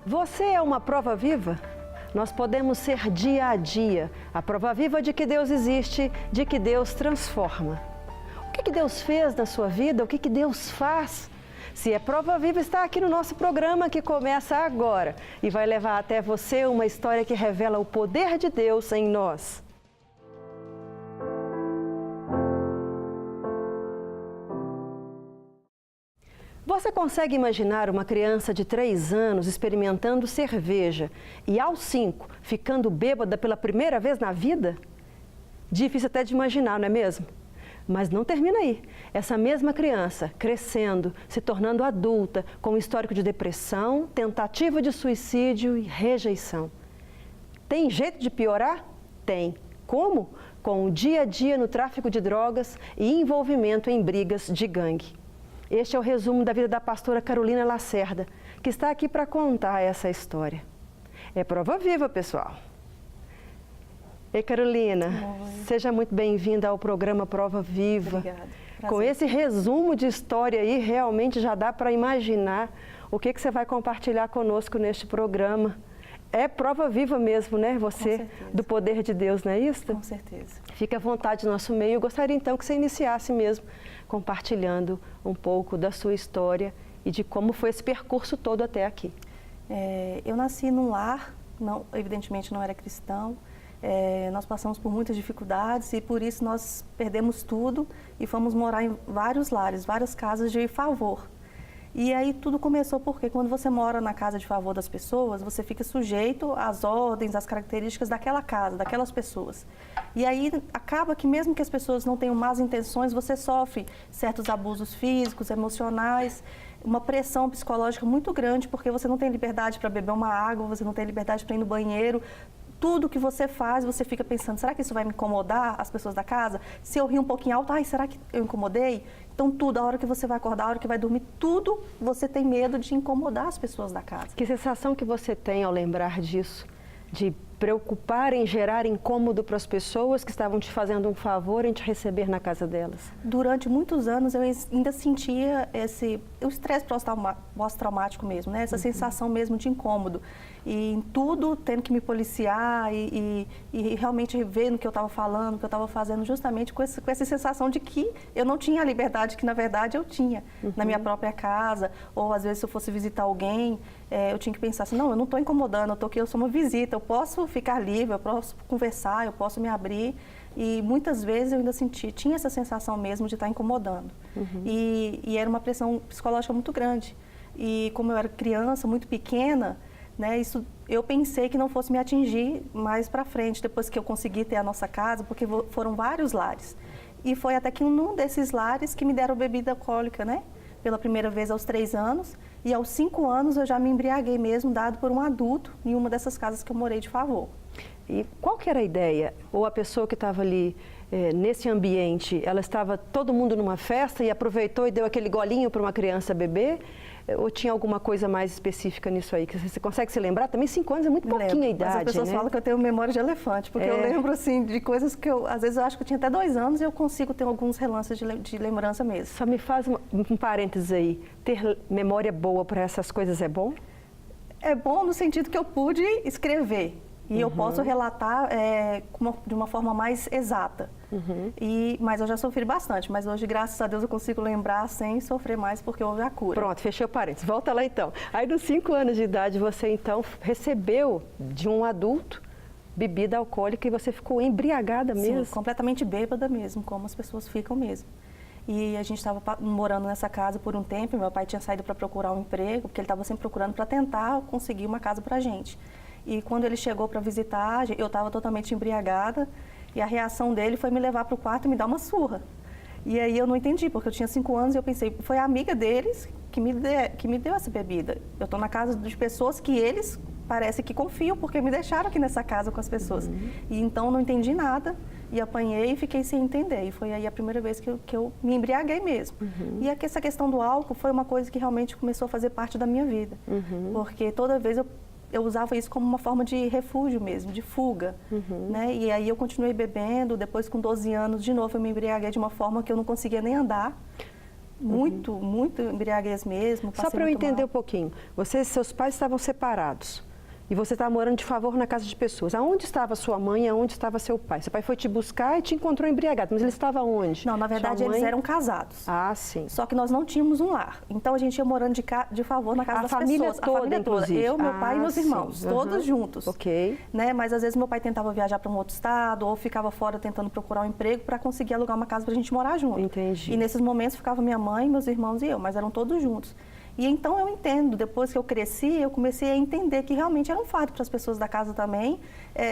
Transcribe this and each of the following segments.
Você é uma prova viva? Nós podemos ser dia a dia a prova viva de que Deus existe, de que Deus transforma. O que Deus fez na sua vida? O que Deus faz? Se é prova viva, está aqui no nosso programa que começa agora e vai levar até você uma história que revela o poder de Deus em nós. Você consegue imaginar uma criança de 3 anos experimentando cerveja e aos 5 ficando bêbada pela primeira vez na vida? Difícil até de imaginar, não é mesmo? Mas não termina aí. Essa mesma criança crescendo, se tornando adulta, com histórico de depressão, tentativa de suicídio e rejeição. Tem jeito de piorar? Tem. Como? Com o dia a dia no tráfico de drogas e envolvimento em brigas de gangue. Este é o resumo da vida da pastora Carolina Lacerda, que está aqui para contar essa história. É prova viva, pessoal. Ei, Carolina, seja muito bem-vinda ao programa Prova Viva. Obrigada. Com esse resumo de história aí, realmente já dá para imaginar o que você vai compartilhar conosco neste programa. É prova viva mesmo, né? Você, do poder de Deus, não é isso? Com certeza. Fique à vontade no nosso meio. Eu gostaria então que você iniciasse mesmo compartilhando um pouco da sua história e de como foi esse percurso todo até aqui. Eu nasci num lar, evidentemente não era cristão. Nós passamos por muitas dificuldades e por isso nós perdemos tudo e fomos morar em vários lares, várias casas de favor. E aí tudo começou porque quando você mora na casa de favor das pessoas, você fica sujeito às ordens, às características daquela casa, daquelas pessoas. E aí acaba que mesmo que as pessoas não tenham más intenções, você sofre certos abusos físicos, emocionais, uma pressão psicológica muito grande, porque você não tem liberdade para beber uma água, você não tem liberdade para ir no banheiro. Tudo que você faz, você fica pensando, será que isso vai me incomodar, as pessoas da casa? Se eu rir um pouquinho alto, será que eu incomodei? Então tudo, a hora que você vai acordar, a hora que vai dormir, tudo você tem medo de incomodar as pessoas da casa. Que sensação que você tem ao lembrar disso? De preocupar em gerar incômodo para as pessoas que estavam te fazendo um favor em te receber na casa delas? Durante muitos anos eu ainda sentia o estresse pós-traumático mesmo, né? Essa sensação mesmo de incômodo. E em tudo tendo que me policiar e realmente ver no que eu estava falando, o que eu estava fazendo, justamente com essa sensação de que eu não tinha a liberdade que na verdade eu tinha na minha própria casa, ou às vezes se eu fosse visitar alguém, eu tinha que pensar assim, não, eu não estou incomodando, eu sou uma visita, eu posso ficar livre, eu posso conversar, eu posso me abrir. E muitas vezes eu ainda tinha essa sensação mesmo de estar incomodando. E era uma pressão psicológica muito grande. E como eu era criança, muito pequena, né, isso eu pensei que não fosse me atingir mais para frente, depois que eu consegui ter a nossa casa, porque foram vários lares. E foi até que num desses lares que me deram bebida alcoólica, né? Pela primeira vez aos 3 anos, e aos 5 anos eu já me embriaguei mesmo, dado por um adulto, em uma dessas casas que eu morei de favor. E qual que era a ideia? Ou a pessoa que estava ali nesse ambiente, ela estava todo mundo numa festa e aproveitou e deu aquele golinho para uma criança beber? Ou tinha alguma coisa mais específica nisso aí? Que você consegue se lembrar? Também 5 anos é muito pouquinha idade, mas as pessoas falam que eu tenho memória de elefante, porque eu lembro assim de coisas que às vezes eu acho que eu tinha até 2 anos e eu consigo ter alguns relances de lembrança mesmo. Só me faz um parênteses aí. Ter memória boa para essas coisas é bom? É bom no sentido que eu pude escrever. E eu posso relatar de uma forma mais exata. Mas eu já sofri bastante. Mas hoje, graças a Deus, eu consigo lembrar sem sofrer mais, porque houve a cura. Pronto, fechei o parênteses. Volta lá então. Aí, nos 5 anos de idade, você então recebeu de um adulto bebida alcoólica e você ficou embriagada mesmo? Sim, completamente bêbada mesmo, como as pessoas ficam mesmo. E a gente estava morando nessa casa por um tempo. Meu pai tinha saído para procurar um emprego, porque ele estava sempre procurando para tentar conseguir uma casa para a gente. E quando ele chegou para visitar, eu estava totalmente embriagada e a reação dele foi me levar para o quarto e me dar uma surra. E aí eu não entendi, porque eu tinha 5 anos e eu pensei, foi a amiga deles que me deu essa bebida. Eu estou na casa de pessoas que eles parece que confiam, porque me deixaram aqui nessa casa com as pessoas. E então não entendi nada e apanhei e fiquei sem entender. E foi aí a primeira vez que eu me embriaguei mesmo. E essa questão do álcool foi uma coisa que realmente começou a fazer parte da minha vida. Porque toda vez eu usava isso como uma forma de refúgio mesmo, de fuga, né? E aí eu continuei bebendo, depois com 12 anos, de novo eu me embriaguei de uma forma que eu não conseguia nem andar. muito, muito embriaguez mesmo. Só para eu entender um pouquinho, seus pais estavam separados e você estava morando de favor na casa de pessoas. Aonde estava sua mãe e aonde estava seu pai? Seu pai foi te buscar e te encontrou embriagado, mas ele estava onde? Não, na verdade eles eram casados. Ah, sim. Só que nós não tínhamos um lar. Então a gente ia morando de favor na casa das pessoas. Toda, a família toda, inclusive. Eu, meu pai e meus irmãos, todos juntos. Ok. Né? Mas às vezes meu pai tentava viajar para um outro estado ou ficava fora tentando procurar um emprego para conseguir alugar uma casa para a gente morar junto. Entendi. E nesses momentos ficava minha mãe, meus irmãos e eu, mas eram todos juntos. E então eu entendo, depois que eu cresci, eu comecei a entender que realmente era um fardo para as pessoas da casa também,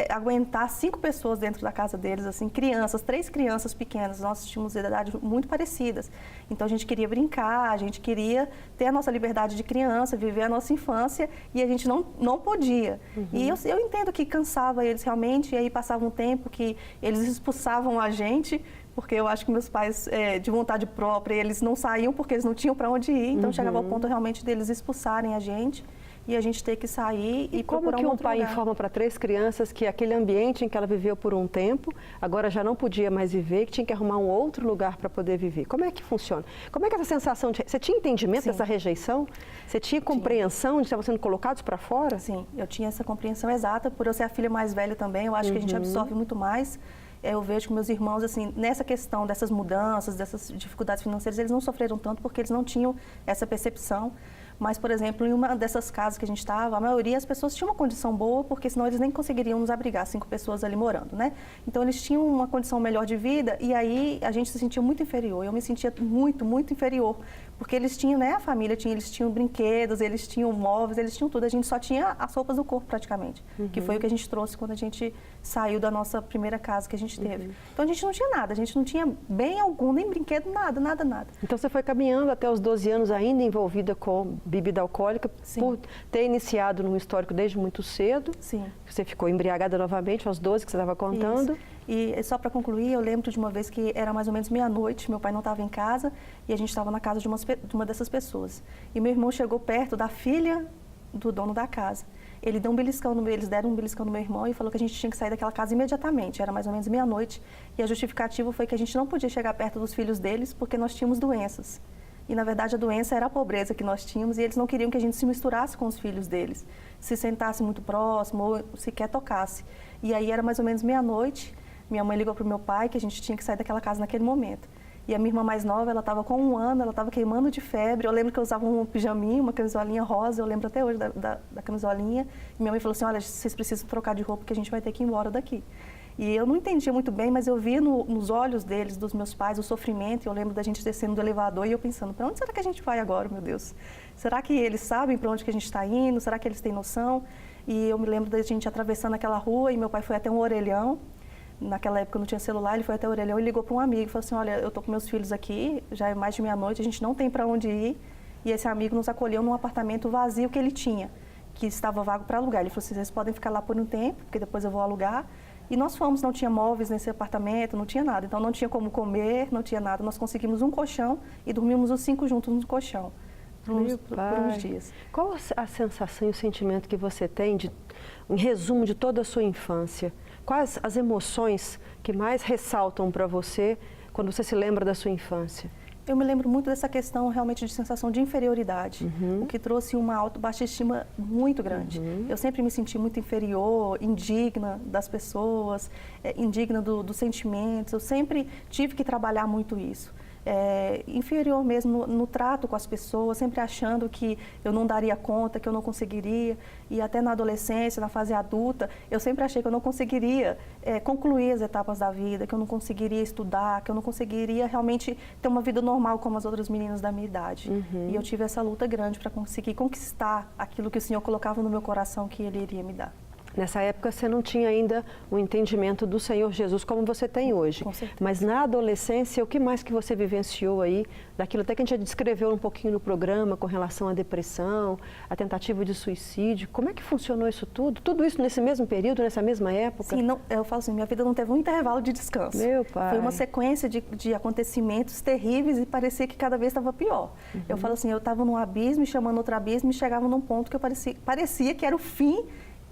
aguentar 5 pessoas dentro da casa deles, assim, crianças, 3 crianças pequenas, nós tínhamos idades muito parecidas. Então a gente queria brincar, a gente queria ter a nossa liberdade de criança, viver a nossa infância, e a gente não podia. E eu entendo que cansava eles realmente, e aí passava um tempo que eles expulsavam a gente, porque eu acho que meus pais, de vontade própria, eles não saíam porque eles não tinham para onde ir. Então, chegava ao ponto realmente deles expulsarem a gente e a gente ter que sair e procurar um outro lugar. Como que um pai informa para 3 crianças que aquele ambiente em que ela viveu por um tempo, agora já não podia mais viver, que tinha que arrumar um outro lugar para poder viver? Como é que funciona? Como é que essa sensação Você tinha entendimento dessa rejeição? Você tinha compreensão de que estavam sendo colocados para fora? Sim, eu tinha essa compreensão exata, por eu ser a filha mais velha também, eu acho que a gente absorve muito mais. Eu vejo que meus irmãos, assim, nessa questão dessas mudanças, dessas dificuldades financeiras, eles não sofreram tanto porque eles não tinham essa percepção. Mas, por exemplo, em uma dessas casas que a gente estava, a maioria das pessoas tinha uma condição boa, porque senão eles nem conseguiriam nos abrigar, 5 pessoas ali morando, né? Então, eles tinham uma condição melhor de vida e aí a gente se sentia muito inferior. Eu me sentia muito, muito inferior, porque eles tinham, né, a família, eles tinham brinquedos, eles tinham móveis, eles tinham tudo. A gente só tinha as roupas do corpo, praticamente, que foi o que a gente trouxe quando a gente saiu da nossa primeira casa que a gente teve. Então, a gente não tinha nada, a gente não tinha bem algum, nem brinquedo, nada, nada, nada. Então, você foi caminhando até os 12 anos ainda envolvida com bebida alcoólica, por ter iniciado num histórico desde muito cedo. Sim. Você ficou embriagada novamente aos 12 que você estava contando. Isso. E só para concluir, eu lembro de uma vez que era mais ou menos meia-noite, meu pai não estava em casa e a gente estava na casa de uma dessas pessoas. E meu irmão chegou perto da filha do dono da casa. Eles deram um beliscão no meu irmão e falou que a gente tinha que sair daquela casa imediatamente. Era mais ou menos meia-noite e a justificativa foi que a gente não podia chegar perto dos filhos deles porque nós tínhamos doenças. E, na verdade, a doença era a pobreza que nós tínhamos e eles não queriam que a gente se misturasse com os filhos deles, se sentasse muito próximo ou sequer tocasse. E aí era mais ou menos meia-noite, minha mãe ligou para o meu pai que a gente tinha que sair daquela casa naquele momento. E a minha irmã mais nova, ela estava com 1 ano, ela estava queimando de febre. Eu lembro que eu usava um pijaminha, uma camisolinha rosa, eu lembro até hoje da camisolinha. E minha mãe falou assim, olha, vocês precisam trocar de roupa porque a gente vai ter que ir embora daqui. E eu não entendia muito bem, mas eu via nos olhos deles, dos meus pais, o sofrimento. Eu lembro da gente descendo do elevador e eu pensando, para onde será que a gente vai agora, meu Deus? Será que eles sabem para onde que a gente está indo? Será que eles têm noção? E eu me lembro da gente atravessando aquela rua e meu pai foi até um orelhão. Naquela época não tinha celular, ele foi até o orelhão e ligou para um amigo e falou assim, olha, eu estou com meus filhos aqui, já é mais de meia-noite, a gente não tem para onde ir. E esse amigo nos acolheu num apartamento vazio que ele tinha, que estava vago para alugar. Ele falou assim, vocês podem ficar lá por um tempo, porque depois eu vou alugar. E nós fomos, não tinha móveis nesse apartamento, não tinha nada. Então não tinha como comer, não tinha nada. Nós conseguimos um colchão e dormimos os 5 juntos no colchão por uns dias. Qual a sensação e o sentimento que você tem, em resumo, de toda a sua infância? Quais as emoções que mais ressaltam para você quando você se lembra da sua infância? Eu me lembro muito dessa questão realmente de sensação de inferioridade, o que trouxe uma baixa estima muito grande. Eu sempre me senti muito inferior, indigna das pessoas, indigna dos sentimentos. Eu sempre tive que trabalhar muito isso. Inferior mesmo no trato com as pessoas, sempre achando que eu não daria conta, que eu não conseguiria. E até na adolescência, na fase adulta, eu sempre achei que eu não conseguiria concluir as etapas da vida, que eu não conseguiria estudar, que eu não conseguiria realmente ter uma vida normal como as outras meninas da minha idade. E eu tive essa luta grande para conseguir conquistar aquilo que o Senhor colocava no meu coração que Ele iria me dar. Nessa época você não tinha ainda o entendimento do Senhor Jesus como você tem hoje. Com certeza. Mas na adolescência, o que mais que você vivenciou aí, daquilo até que a gente já descreveu um pouquinho no programa com relação à depressão, a tentativa de suicídio, como é que funcionou isso tudo? Tudo isso nesse mesmo período, nessa mesma época? Sim, não, eu falo assim, minha vida não teve um intervalo de descanso. Meu pai. Foi uma sequência de acontecimentos terríveis e parecia que cada vez estava pior. Eu falo assim, eu estava num abismo, chamando outro abismo e chegava num ponto que eu parecia que era o fim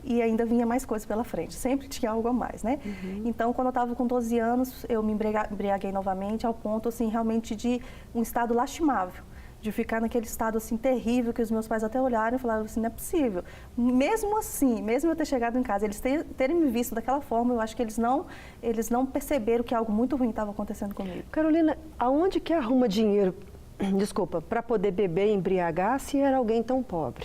e ainda vinha mais coisa pela frente, sempre tinha algo a mais, né? Então, quando eu estava com 12 anos, eu me embriaguei novamente ao ponto, assim, realmente de um estado lastimável, de ficar naquele estado, assim, terrível, que os meus pais até olharam e falaram assim, não é possível. Mesmo assim, mesmo eu ter chegado em casa, eles terem me visto daquela forma, eu acho que eles não perceberam que algo muito ruim estava acontecendo comigo. Carolina, aonde que arruma dinheiro, desculpa, para poder beber e embriagar se era alguém tão pobre?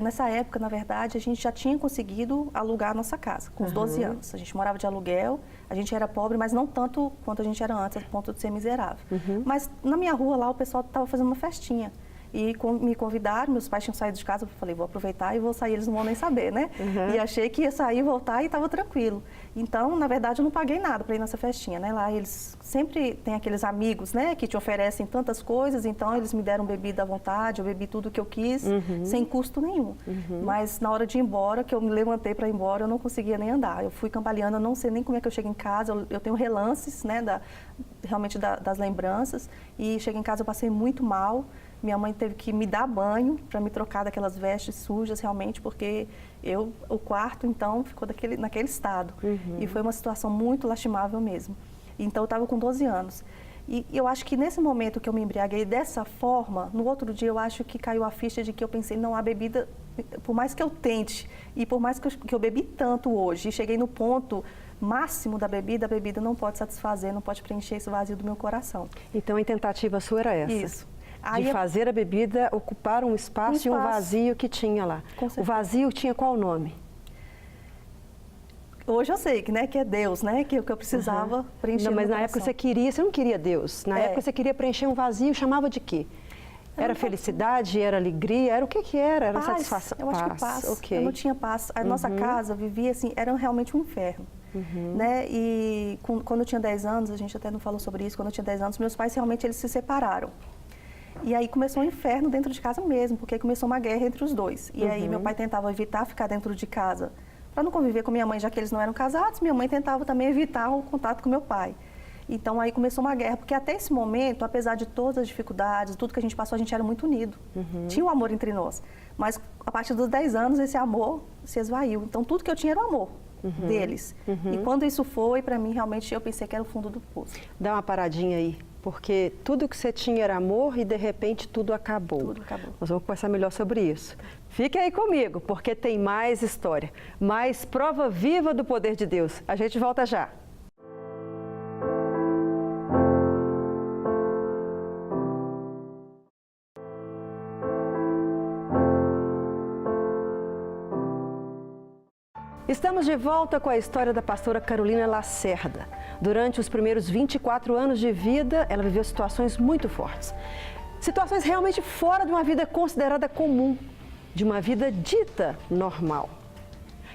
Nessa época, na verdade, a gente já tinha conseguido alugar a nossa casa, com os 12 anos. A gente morava de aluguel, a gente era pobre, mas não tanto quanto a gente era antes, a ponto de ser miserável. Mas na minha rua lá, o pessoal estava fazendo uma festinha. E me convidaram, meus pais tinham saído de casa, eu falei, vou aproveitar e vou sair, eles não vão nem saber, né? E achei que ia sair, voltar e estava tranquilo. Então, na verdade, eu não paguei nada para ir nessa festinha, né? Lá eles sempre têm aqueles amigos, né, que te oferecem tantas coisas, então eles me deram bebida à vontade, eu bebi tudo que eu quis, sem custo nenhum. Mas na hora de ir embora, que eu me levantei para ir embora, eu não conseguia nem andar. Eu fui cambaleando, eu não sei nem como é que eu chego em casa, eu tenho relances, né, realmente das lembranças, e cheguei em casa, eu passei muito mal. Minha mãe teve que me dar banho para me trocar daquelas vestes sujas, realmente, porque o quarto, então, ficou naquele estado. E foi uma situação muito lastimável mesmo. Então, eu estava com 12 anos. E eu acho que nesse momento que eu me embriaguei dessa forma, no outro dia eu acho que caiu a ficha de que eu pensei, não, a bebida, por mais que eu tente, e por mais que eu bebi tanto hoje, e cheguei no ponto máximo da bebida, a bebida não pode satisfazer, não pode preencher esse vazio do meu coração. Então, a tentativa sua era essa? Isso. De fazer a bebida ocupar um espaço e um vazio que tinha lá. O vazio tinha qual nome? Hoje eu sei que é Deus, né? Que eu precisava preencher. Não, mas na época você não queria Deus. Na época você queria preencher um vazio, chamava de quê? Era felicidade, era alegria, era o que era? Era paz, satisfação? Eu acho que paz. Okay. Eu não tinha paz. A nossa casa vivia assim, era realmente um inferno. Né? E quando eu tinha 10 anos, a gente até não falou sobre isso, quando eu tinha 10 anos, meus pais realmente eles se separaram. E aí começou um inferno dentro de casa mesmo, porque começou uma guerra entre os dois. E aí meu pai tentava evitar ficar dentro de casa para não conviver com minha mãe, já que eles não eram casados. Minha mãe tentava também evitar o contato com meu pai. Então aí começou uma guerra, porque até esse momento, apesar de todas as dificuldades, tudo que a gente passou, a gente era muito unido. Tinha um amor entre nós. Mas a partir dos 10 anos, esse amor se esvaiu. Então tudo que eu tinha era o amor deles. E quando isso foi, para mim, realmente, eu pensei que era o fundo do poço. Dá uma paradinha aí. Porque tudo que você tinha era amor e, de repente, tudo acabou. Tudo acabou. Nós vamos conversar melhor sobre isso. Fique aí comigo, porque tem mais história, mais prova viva do poder de Deus. A gente volta já. Estamos de volta com a história da pastora Carolina Lacerda. Durante os primeiros 24 anos de vida, ela viveu situações muito fortes. Situações realmente fora de uma vida considerada comum, de uma vida dita normal.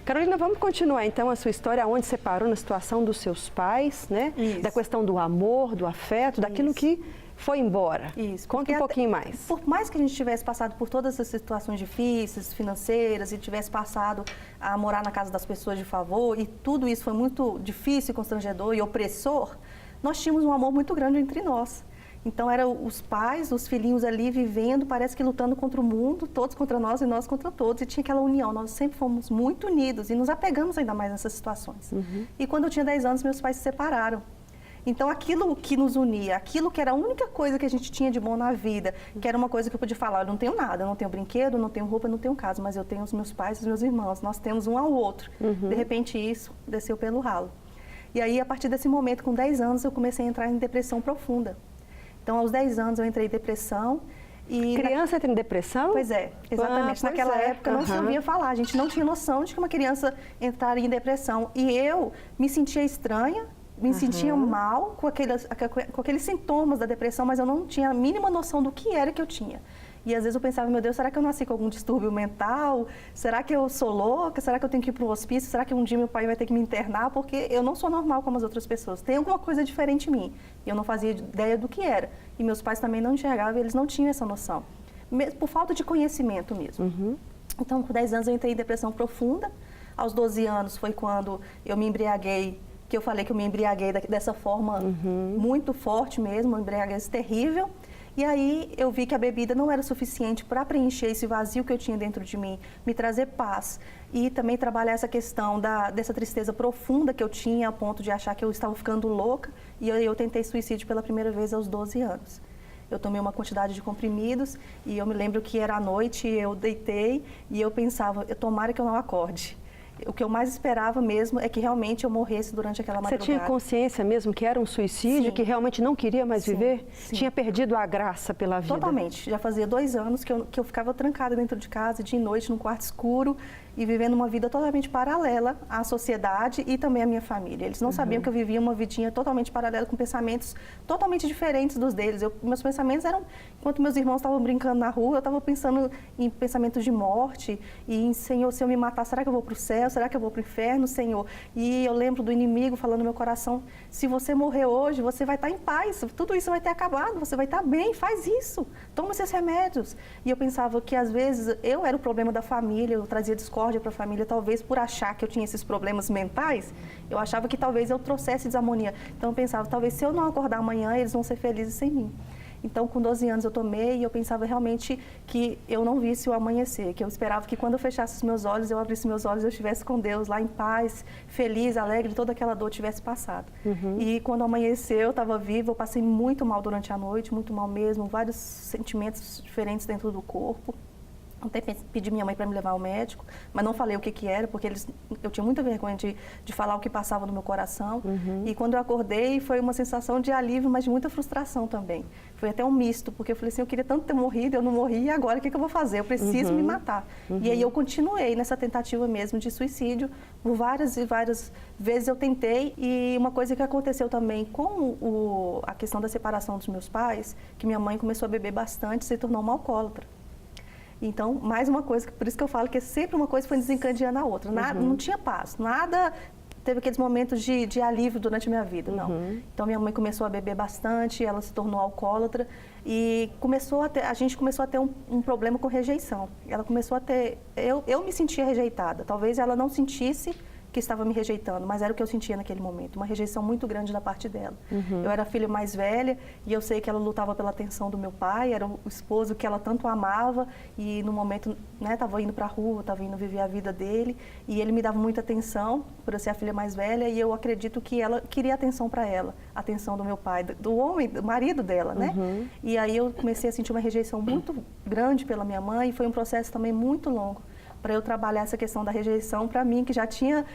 Carolina, vamos continuar então a sua história, onde você parou na situação dos seus pais, né? Isso. Da questão do amor, do afeto, daquilo que foi embora. Isso. Conta um pouquinho mais. Por mais que a gente tivesse passado por todas essas situações difíceis, financeiras, e tivesse passado a morar na casa das pessoas de favor, e tudo isso foi muito difícil, constrangedor e opressor, nós tínhamos um amor muito grande entre nós. Então, eram os pais, os filhinhos ali vivendo, parece que lutando contra o mundo, todos contra nós e nós contra todos. E tinha aquela união, nós sempre fomos muito unidos e nos apegamos ainda mais nessas situações. E quando eu tinha 10 anos, meus pais se separaram. Então, aquilo que nos unia, aquilo que era a única coisa que a gente tinha de bom na vida, que era uma coisa que eu podia falar, eu não tenho nada, eu não tenho brinquedo, eu não tenho roupa, eu não tenho casa, mas eu tenho os meus pais e os meus irmãos, nós temos um ao outro. De repente, isso desceu pelo ralo. E aí, a partir desse momento, com 10 anos, eu comecei a entrar em depressão profunda. Então, aos 10 anos, eu entrei em depressão. E criança entra em depressão? Pois é, exatamente. Naquela época, não se ouvia falar. A gente não tinha noção de que uma criança entraria em depressão. E eu me sentia estranha, me sentia mal com aqueles sintomas da depressão, mas eu não tinha a mínima noção do que era que eu tinha. E às vezes eu pensava, meu Deus, será que eu nasci com algum distúrbio mental? Será que eu sou louca? Será que eu tenho que ir para um hospício? Será que um dia meu pai vai ter que me internar? Porque eu não sou normal como as outras pessoas. Tem alguma coisa diferente em mim. E eu não fazia ideia do que era. E meus pais também não enxergavam, eles não tinham essa noção. Por falta de conhecimento mesmo. Então, com 10 anos eu entrei em depressão profunda. Aos 12 anos foi quando eu me embriaguei, que eu falei que eu me embriaguei dessa forma muito forte mesmo, uma embriaguez terrível. E aí eu vi que a bebida não era suficiente para preencher esse vazio que eu tinha dentro de mim, me trazer paz e também trabalhar essa questão dessa tristeza profunda que eu tinha a ponto de achar que eu estava ficando louca. E aí eu tentei suicídio pela primeira vez aos 12 anos. Eu tomei uma quantidade de comprimidos e eu me lembro que era à noite, eu deitei e eu pensava, tomara que eu não acorde. O que eu mais esperava mesmo é que realmente eu morresse durante aquela madrugada. Você tinha consciência mesmo que era um suicídio, Sim. que realmente não queria mais viver? Sim. Tinha perdido a graça pela vida? Totalmente. Já fazia 2 anos que eu ficava trancada dentro de casa, de noite, num quarto escuro, e vivendo uma vida totalmente paralela à sociedade e também à minha família. Eles não sabiam que eu vivia uma vidinha totalmente paralela, com pensamentos totalmente diferentes dos deles. Meus pensamentos eram, enquanto meus irmãos estavam brincando na rua, eu estava pensando em pensamentos de morte e em, Senhor, se eu me matar, será que eu vou para o céu? Será que eu vou para o inferno, Senhor? E eu lembro do inimigo falando no meu coração, se você morrer hoje, você vai estar em paz, tudo isso vai ter acabado, você vai estar bem, faz isso, toma esses remédios. E eu pensava que às vezes eu era o problema da família, eu trazia discórdia para a família, talvez por achar que eu tinha esses problemas mentais, eu achava que talvez eu trouxesse desarmonia. Então eu pensava, talvez se eu não acordar amanhã, eles vão ser felizes sem mim. Então, com 12 anos eu tomei e eu pensava realmente que eu não visse o amanhecer, que eu esperava que quando eu fechasse os meus olhos, eu abrisse meus olhos, eu estivesse com Deus lá em paz, feliz, alegre, toda aquela dor tivesse passado. E quando amanheceu, eu estava viva, eu passei muito mal durante a noite, muito mal mesmo, vários sentimentos diferentes dentro do corpo. Até pedi minha mãe para me levar ao médico, mas não falei o que era, porque eu tinha muita vergonha de falar o que passava no meu coração. E quando eu acordei, foi uma sensação de alívio, mas de muita frustração também. Foi até um misto, porque eu falei assim, eu queria tanto ter morrido, eu não morri, e agora o que eu vou fazer? Eu preciso me matar. E aí eu continuei nessa tentativa mesmo de suicídio, por várias e várias vezes eu tentei, e uma coisa que aconteceu também com a questão da separação dos meus pais, que minha mãe começou a beber bastante e se tornou uma alcoólatra. Então, mais uma coisa, por isso que eu falo que sempre uma coisa foi desencadeando a outra. Nada, não tinha paz, nada teve aqueles momentos de alívio durante a minha vida, não. Então, minha mãe começou a beber bastante, ela se tornou alcoólatra e a gente começou a ter um problema com rejeição. Ela começou a ter... Eu me sentia rejeitada, talvez ela não sentisse que estava me rejeitando, mas era o que eu sentia naquele momento, uma rejeição muito grande da parte dela. Eu era a filha mais velha e eu sei que ela lutava pela atenção do meu pai, era o esposo que ela tanto amava e no momento, né, estava indo para a rua, estava indo viver a vida dele e ele me dava muita atenção por eu ser a filha mais velha e eu acredito que ela queria atenção para ela, a atenção do meu pai, do homem, do marido dela, né? E aí eu comecei a sentir uma rejeição muito grande pela minha mãe e foi um processo também muito longo para eu trabalhar essa questão da rejeição para mim, que já tinha,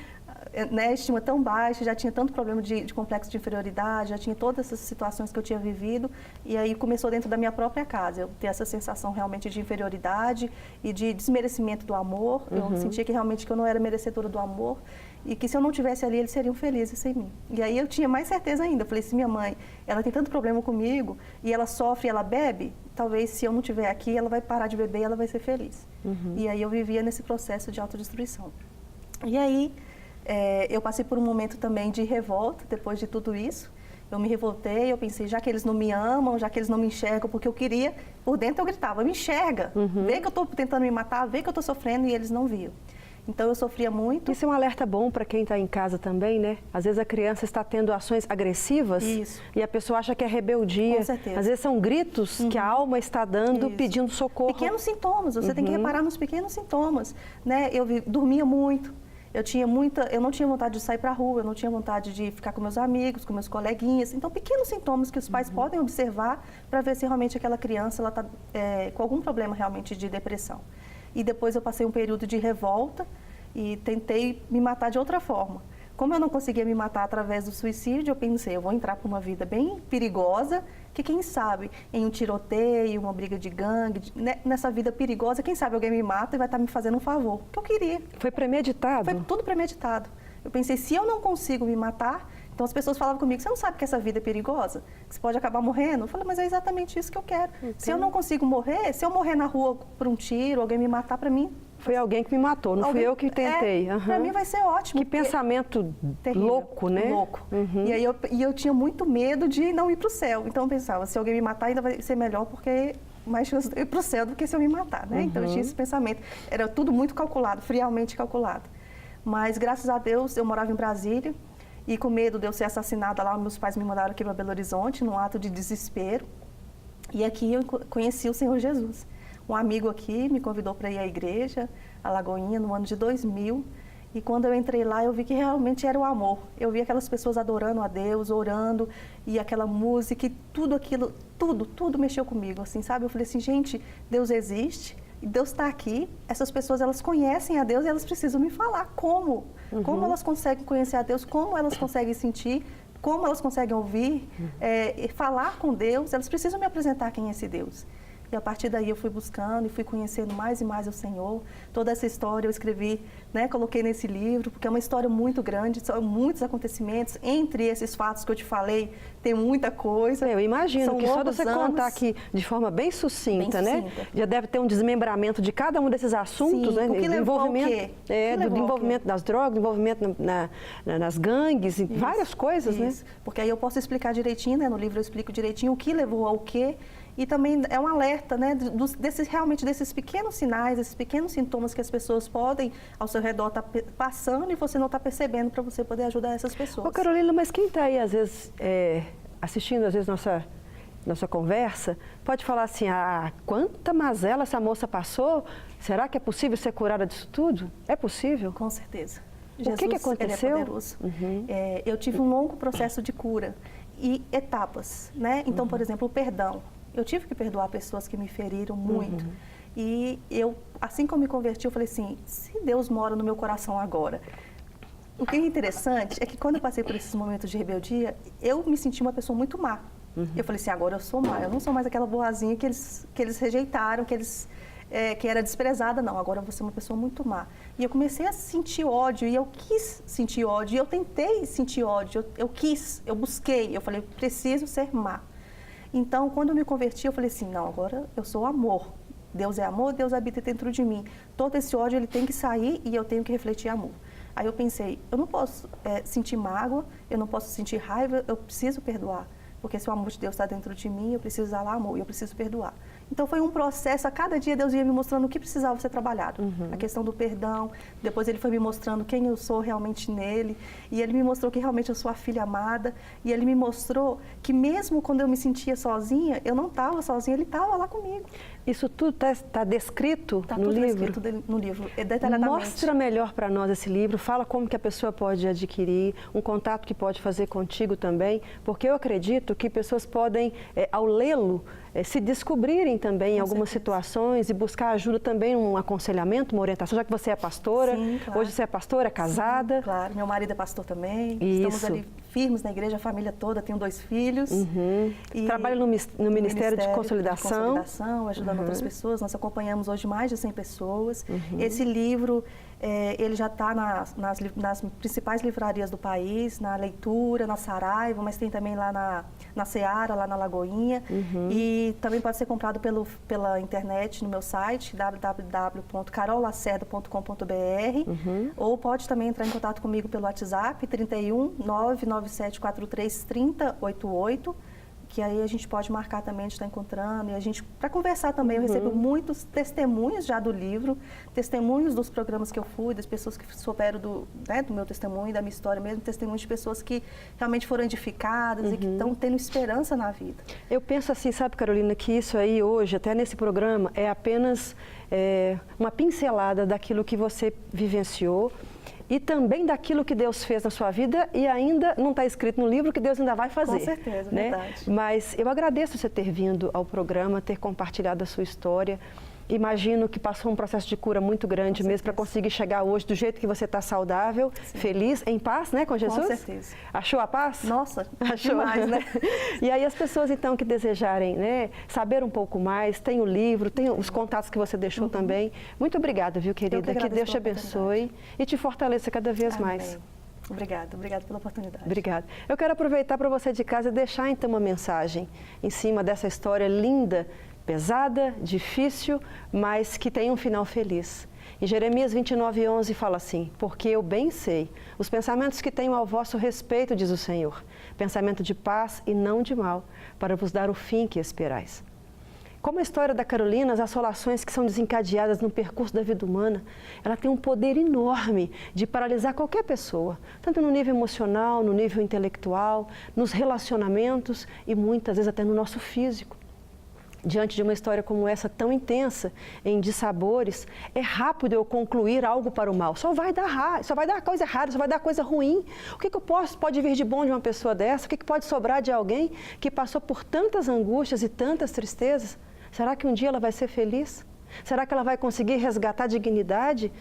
né, estima tão baixa, já tinha tanto problema de complexo de inferioridade, já tinha todas essas situações que eu tinha vivido, e aí começou dentro da minha própria casa, eu ter essa sensação realmente de inferioridade e de desmerecimento do amor, eu sentia que realmente que eu não era merecedora do amor, e que se eu não estivesse ali, eles seriam felizes sem mim. E aí eu tinha mais certeza ainda, eu falei, se minha mãe, ela tem tanto problema comigo, e ela sofre, ela bebe, talvez se eu não estiver aqui, ela vai parar de beber e ela vai ser feliz. E aí eu vivia nesse processo de autodestruição. E aí eu passei por um momento também de revolta, depois de tudo isso. Eu me revoltei, eu pensei, já que eles não me amam, já que eles não me enxergam, porque eu queria, por dentro eu gritava, me enxerga, vê que eu estou tentando me matar, vê que eu estou sofrendo, e eles não viam. Então eu sofria muito. Isso é um alerta bom para quem está em casa também, né? Às vezes a criança está tendo ações agressivas e a pessoa acha que é rebeldia. Com certeza. Às vezes são gritos que a alma está dando, pedindo socorro. Pequenos sintomas, você tem que reparar nos pequenos sintomas, né? Eu dormia muito, eu não tinha vontade de sair para a rua, eu não tinha vontade de ficar com meus amigos, com meus coleguinhas. Então, pequenos sintomas que os pais podem observar para ver se realmente aquela criança está com algum problema realmente de depressão. E depois eu passei um período de revolta e tentei me matar de outra forma. Como eu não conseguia me matar através do suicídio, eu pensei, eu vou entrar para uma vida bem perigosa, que quem sabe em um tiroteio, uma briga de gangue, nessa vida perigosa, quem sabe alguém me mata e vai estar me fazendo um favor, que eu queria. Foi premeditado? Foi tudo premeditado. Eu pensei, se eu não consigo me matar, então as pessoas falavam comigo, você não sabe que essa vida é perigosa? Que você pode acabar morrendo? Eu falei, mas é exatamente isso que eu quero. Se eu não consigo morrer, se eu morrer na rua por um tiro, alguém me matar, para mim... Foi alguém que me matou, não fui eu que tentei. Para mim vai ser ótimo. Que pensamento terrível, louco, né? Louco. E eu tinha muito medo de não ir para o céu. Então eu pensava, se alguém me matar ainda vai ser melhor, porque mais chance de eu ir para o céu do que se eu me matar, né? Então eu tinha esse pensamento. Era tudo muito calculado, friamente calculado. Mas graças a Deus eu morava em Brasília e com medo de eu ser assassinada lá, meus pais me mandaram aqui para Belo Horizonte, num ato de desespero. E aqui eu conheci o Senhor Jesus. Um amigo aqui me convidou para ir à igreja, a Lagoinha, no ano de 2000. E quando eu entrei lá, eu vi que realmente era o amor. Eu vi aquelas pessoas adorando a Deus, orando, e aquela música, e tudo aquilo, tudo mexeu comigo, assim, sabe? Eu falei assim, gente, Deus existe, e Deus está aqui. Essas pessoas, elas conhecem a Deus e elas precisam me falar como. Como elas conseguem conhecer a Deus, como elas conseguem sentir, como elas conseguem ouvir, falar com Deus. Elas precisam me apresentar quem é esse Deus. E a partir daí eu fui buscando e fui conhecendo mais e mais o Senhor. Toda essa história eu escrevi, né, coloquei nesse livro, porque é uma história muito grande, são muitos acontecimentos. Entre esses fatos que eu te falei, tem muita coisa. Eu imagino São que só de você longos contar anos. aqui de forma bem sucinta, Bem né? sucinta. Já deve ter um desmembramento de cada um desses assuntos, Sim, né? o que Do levou ao envolvimento, quê? O que do levou ao envolvimento quê? das drogas, do envolvimento nas gangues, e várias coisas, né? Porque aí eu posso explicar direitinho, né? No livro eu explico direitinho o que levou ao quê. E também é um alerta, né, realmente desses pequenos sinais, esses pequenos sintomas que as pessoas podem ao seu redor estar passando e você não está percebendo, para você poder ajudar essas pessoas. Ô Carolina, mas quem está aí, às vezes, assistindo, às vezes, nossa conversa, pode falar assim, quanta mazela essa moça passou? Será que é possível ser curada disso tudo? É possível? Com certeza. O que aconteceu? Ele é poderoso. Eu tive um longo processo de cura e etapas, né? Então, por exemplo, o perdão. Eu tive que perdoar pessoas que me feriram muito. E eu, assim que eu me converti, eu falei assim, se Deus mora no meu coração agora. O que é interessante é que quando eu passei por esses momentos de rebeldia, eu me senti uma pessoa muito má. Eu falei assim, agora eu sou má, eu não sou mais aquela boazinha que eles rejeitaram, que era desprezada, não, agora eu vou ser uma pessoa muito má. E eu comecei a sentir ódio, e eu quis sentir ódio, e eu tentei sentir ódio, eu busquei, eu falei, preciso ser má. Então, quando eu me converti, eu falei assim, não, agora eu sou amor. Deus é amor, Deus habita dentro de mim. Todo esse ódio, ele tem que sair e eu tenho que refletir amor. Aí eu pensei, eu não posso sentir mágoa, eu não posso sentir raiva, eu preciso perdoar. Porque se o amor de Deus está dentro de mim, eu preciso usar lá amor, eu preciso perdoar. Então foi um processo, a cada dia Deus ia me mostrando o que precisava ser trabalhado. A questão do perdão, depois Ele foi me mostrando quem eu sou realmente nele, e Ele me mostrou que realmente eu sou a filha amada, e Ele me mostrou que mesmo quando eu me sentia sozinha, eu não estava sozinha, Ele estava lá comigo. Isso tudo está descrito no livro? Está tudo descrito no livro, detalhadamente. Mostra melhor para nós esse livro, fala como que a pessoa pode adquirir, um contato que pode fazer contigo também, porque eu acredito que pessoas podem, ao lê-lo, se descobrirem também em algumas situações e buscar ajuda também, um aconselhamento, uma orientação, já que você é pastora. Sim, claro. Hoje você é pastora, casada. Sim, claro, meu marido é pastor também. Isso. Estamos ali firmes na igreja, a família toda, tenho 2 filhos. E trabalha no Ministério de Consolidação. Ajudando outras pessoas. Nós acompanhamos hoje mais de 100 pessoas. Esse livro, ele já está nas principais livrarias do país, na Leitura, na Saraiva, mas tem também lá na Seara, lá na Lagoinha. E também pode ser comprado pela internet no meu site, www.carolacerda.com.br, ou pode também entrar em contato comigo pelo WhatsApp, 31 99743 3088, que aí a gente pode marcar também de estar encontrando, e a gente, para conversar também, eu recebo muitos testemunhos já do livro, testemunhos dos programas que eu fui, das pessoas que souberam do meu testemunho, da minha história mesmo, testemunhos de pessoas que realmente foram edificadas e que estão tendo esperança na vida. Eu penso assim, sabe, Carolina, que isso aí hoje, até nesse programa, é apenas uma pincelada daquilo que você vivenciou, e também daquilo que Deus fez na sua vida e ainda não está escrito no livro que Deus ainda vai fazer. Com certeza, né? verdade. Mas eu agradeço você ter vindo ao programa, ter compartilhado a sua história. Imagino que passou um processo de cura muito grande mesmo para conseguir chegar hoje do jeito que você está saudável, feliz, em paz, né, com Jesus? Com certeza. Achou a paz? Nossa, achou demais, né? E aí as pessoas, então, que desejarem, né, saber um pouco mais, tem o livro, tem os contatos que você deixou também. Muito obrigada, viu, querida? Que Deus te abençoe e te fortaleça cada vez mais. Obrigada pela oportunidade. Obrigada. Eu quero aproveitar para você de casa e deixar, então, uma mensagem em cima dessa história linda, pesada, difícil, mas que tem um final feliz. Em Jeremias 29:11 fala assim: porque eu bem sei os pensamentos que tenho ao vosso respeito, diz o Senhor, pensamento de paz e não de mal, para vos dar o fim que esperais. Como a história da Carolina, as assolações que são desencadeadas no percurso da vida humana, ela tem um poder enorme de paralisar qualquer pessoa, tanto no nível emocional, no nível intelectual, nos relacionamentos e muitas vezes até no nosso físico. Diante de uma história como essa, tão intensa, em dissabores, é rápido eu concluir algo para o mal. Só vai dar coisa errada, só vai dar coisa ruim. O que pode vir de bom de uma pessoa dessa? O que pode sobrar de alguém que passou por tantas angústias e tantas tristezas? Será que um dia ela vai ser feliz? Será que ela vai conseguir resgatar a dignidade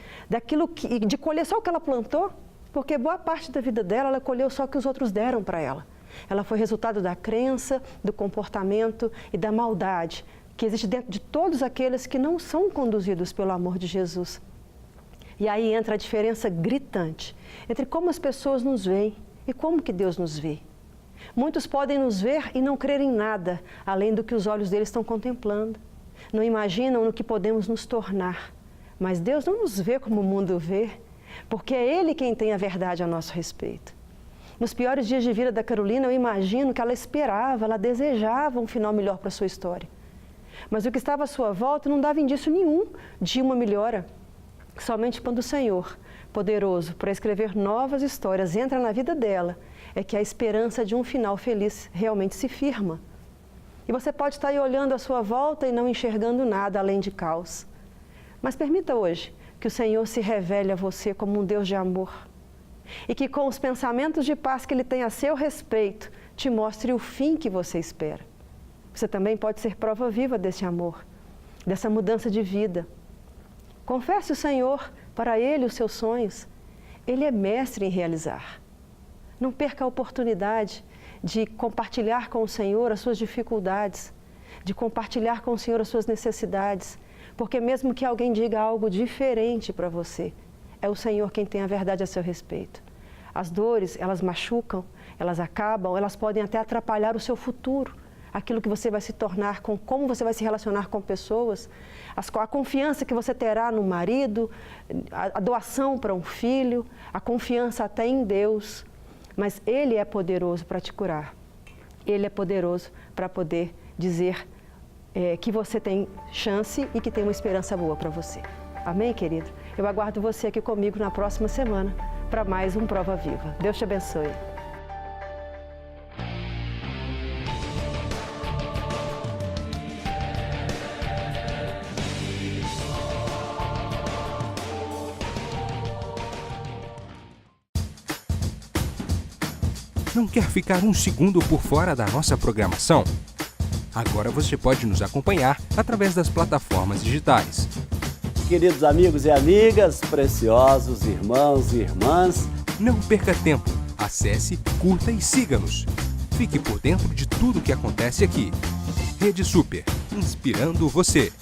de colher só o que ela plantou? Porque boa parte da vida dela, ela colheu só o que os outros deram para ela. Ela foi resultado da crença, do comportamento e da maldade que existe dentro de todos aqueles que não são conduzidos pelo amor de Jesus. E aí entra a diferença gritante entre como as pessoas nos veem e como que Deus nos vê. Muitos podem nos ver e não crer em nada, além do que os olhos deles estão contemplando. Não imaginam no que podemos nos tornar. Mas Deus não nos vê como o mundo vê, porque é Ele quem tem a verdade a nosso respeito. Nos piores dias de vida da Carolina, eu imagino que ela esperava, ela desejava um final melhor para a sua história. Mas o que estava à sua volta não dava indício nenhum de uma melhora. Somente quando o Senhor, poderoso para escrever novas histórias, entra na vida dela, é que a esperança de um final feliz realmente se firma. E você pode estar aí olhando à sua volta e não enxergando nada além de caos. Mas permita hoje que o Senhor se revele a você como um Deus de amor. E que com os pensamentos de paz que Ele tem a seu respeito, te mostre o fim que você espera. Você também pode ser prova viva desse amor, dessa mudança de vida. Confesse o Senhor para Ele os seus sonhos. Ele é mestre em realizar. Não perca a oportunidade de compartilhar com o Senhor as suas dificuldades, de compartilhar com o Senhor as suas necessidades, porque mesmo que alguém diga algo diferente para você, é o Senhor quem tem a verdade a seu respeito. As dores, elas machucam, elas acabam, elas podem até atrapalhar o seu futuro, aquilo que você vai se tornar, com como você vai se relacionar com pessoas, a confiança que você terá no marido, a doação para um filho, a confiança até em Deus. Mas Ele é poderoso para te curar. Ele é poderoso para poder dizer que você tem chance e que tem uma esperança boa para você. Amém, querido? Eu aguardo você aqui comigo na próxima semana para mais um Prova Viva. Deus te abençoe. Não quer ficar um segundo por fora da nossa programação? Agora você pode nos acompanhar através das plataformas digitais. Queridos amigos e amigas, preciosos irmãos e irmãs, não perca tempo. Acesse, curta e siga-nos. Fique por dentro de tudo o que acontece aqui. Rede Super, inspirando você.